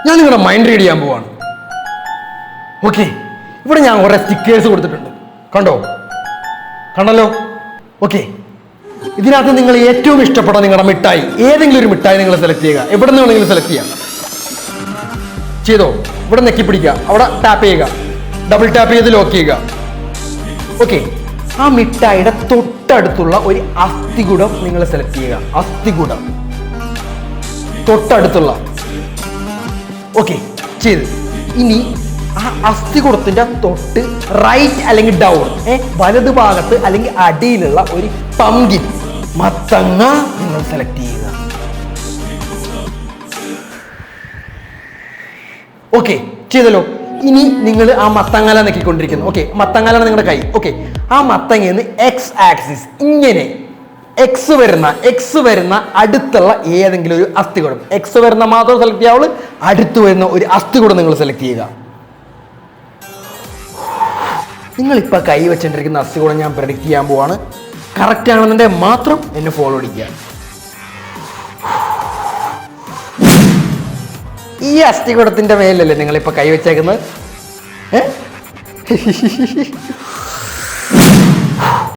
ഞാൻ നിങ്ങളുടെ mind read ചെയ്യാൻ പോവാണ്. ഓക്കെ, ഇവിടെ ഞാൻ കുറെ സ്റ്റിക്കേഴ്സ് കൊടുത്തിട്ടുണ്ട്. കണ്ടല്ലോ? ഓക്കെ, ഇതിനകത്ത് നിങ്ങൾ ഏറ്റവും ഇഷ്ടപ്പെട്ട നിങ്ങളുടെ മിഠായി, ഏതെങ്കിലും ഒരു മിഠായി നിങ്ങൾ സെലക്ട് ചെയ്യുക. എവിടെ നിന്ന് വേണമെങ്കിലും സെലക്ട് ചെയ്യാം. ചെയ്തോ? ഇവിടെ നെക്കി പിടിക്കുക, അവിടെ ടാപ്പ് ചെയ്യുക, ഡബിൾ ടാപ്പ് ചെയ്ത് ലോക്ക് ചെയ്യുക. ഓക്കെ, ആ മിഠായിയുടെ തൊട്ടടുത്തുള്ള ഒരു അസ്ഥികൂടം നിങ്ങൾ സെലക്ട് ചെയ്യുക. അസ്ഥികൂടം തൊട്ടടുത്തുള്ള. ഓക്കെ, ചെയ്ത് ഇനി ആ അസ്ഥികൂടത്തിന്റെ തൊട്ട് റൈറ്റ് അല്ലെങ്കിൽ ഡൗൺ, വലതു ഭാഗത്ത് അല്ലെങ്കിൽ അടിയിലുള്ള ഒരു പംകിൻ, മത്തങ്ങ നിങ്ങൾ സെലക്ട് ചെയ്യുക. ഓക്കെ, ചെയ്തല്ലോ. ഇനി നിങ്ങൾ ആ മത്തങ്ങാല നെക്കിക്കൊണ്ടിരിക്കുന്നു. ഓക്കെ, മത്തങ്ങാലാണ് നിങ്ങളുടെ കൈ. ഓക്കെ, ആ മത്തങ്ങന്ന് എക്സ് ആക്സിസ് ഇങ്ങനെ എക്സ് വരുന്ന അടുത്തുള്ള ഏതെങ്കിലും ഒരു അസ്ഥികൂടം, എക്സ് വരുന്ന മാത്രം സെലക്ട് ചെയ്യാവുള്ളൂ. അടുത്ത് വരുന്ന ഒരു അസ്ഥികൂടം നിങ്ങൾ സെലക്ട് ചെയ്യുക. നിങ്ങളിപ്പോൾ കൈ വെച്ചിട്ടിരിക്കുന്ന അസ്ഥികൂടം ഞാൻ പ്രെഡിക്റ്റ് ചെയ്യാൻ പോവാണ്. കറക്റ്റ് ആണെന്നുണ്ടെങ്കിൽ മാത്രം എന്നെ ഫോളോ അടിക്കുക. ഈ അസ്ഥികൂടത്തിന്റെ മേലല്ലേ നിങ്ങളിപ്പോൾ കൈ വെച്ചേക്കുന്നത്?